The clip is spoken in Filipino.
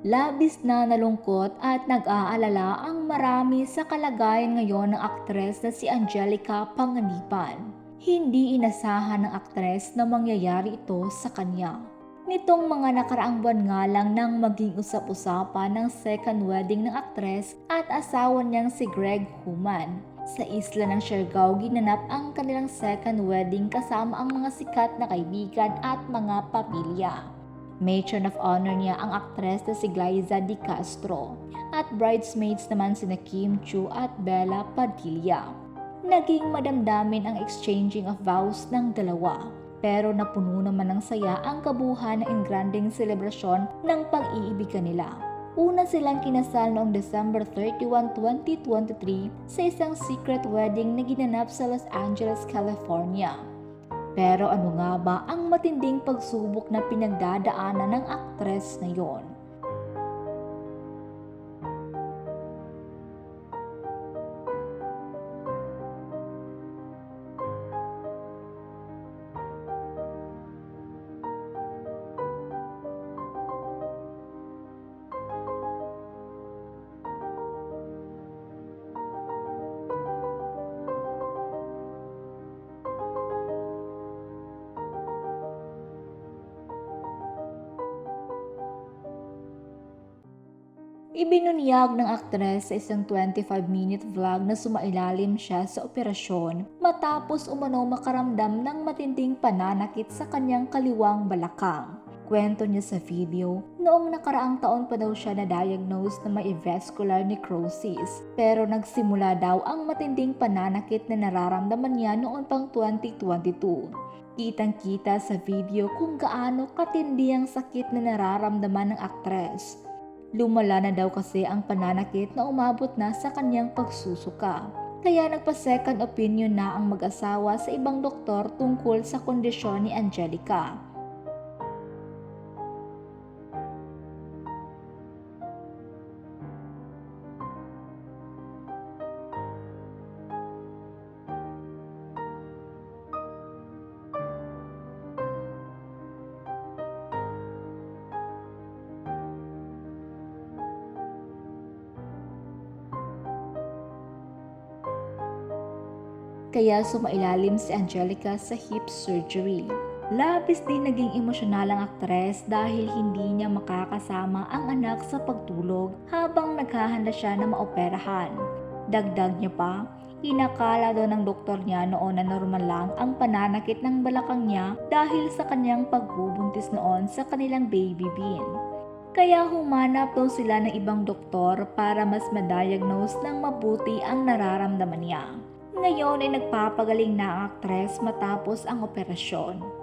Labis na nalungkot at nag-aalala ang marami sa kalagayan ngayon ng aktres na si Angelica Panganiban. Hindi inasahan ng aktres na mangyayari ito sa kanya. Nitong mga nakaraang buwan nga lang nang maging usap-usapan ng second wedding ng aktres at asawa niyang si Greg Human. Sa isla ng Siargao ginanap ang kanilang second wedding kasama ang mga sikat na kaibigan at mga pamilya. Matron of honor niya ang aktres na si Glyza De Castro at bridesmaids naman sina Kim Chiu at Bella Padilla. Naging madamdamin ang exchanging of vows ng dalawa, pero napuno naman ng saya ang kabuuan ng engranding selebrasyon ng pag-iibigan nila. Una silang kinasal noong December 31, 2023 sa isang secret wedding na ginanap sa Los Angeles, California. Pero ano nga ba ang matinding pagsubok na pinagdadaanan ng aktres na yon? Ibinunyag ng aktres sa isang 25-minute vlog na sumailalim siya sa operasyon matapos umano makaramdam ng matinding pananakit sa kanyang kaliwang balakang. Kwento niya sa video, noong nakaraang taon pa daw siya na-diagnose na may vascular necrosis, pero nagsimula daw ang matinding pananakit na nararamdaman niya noon pang 2022. Kitang-kita sa video kung gaano katindi ang sakit na nararamdaman ng aktres. Lumala na daw kasi ang pananakit na umabot na sa kanyang pagsusuka. Kaya nagpa-second opinion na ang mag-asawa sa ibang doktor tungkol sa kondisyon ni Angelica. Kaya sumailalim si Angelica sa hip surgery. Labis din naging emosyonal ang aktres dahil hindi niya makakasama ang anak sa pagtulog habang naghahanda siya na maoperahan. Dagdag niya pa, inakala daw ng doktor niya noon na normal lang ang pananakit ng balakang niya dahil sa kanyang pagbubuntis noon sa kanilang baby bean. Kaya humanap daw sila ng ibang doktor para mas ma-diagnose ng mabuti ang nararamdaman niya. Ngayon ay nagpapagaling na ang aktres matapos ang operasyon.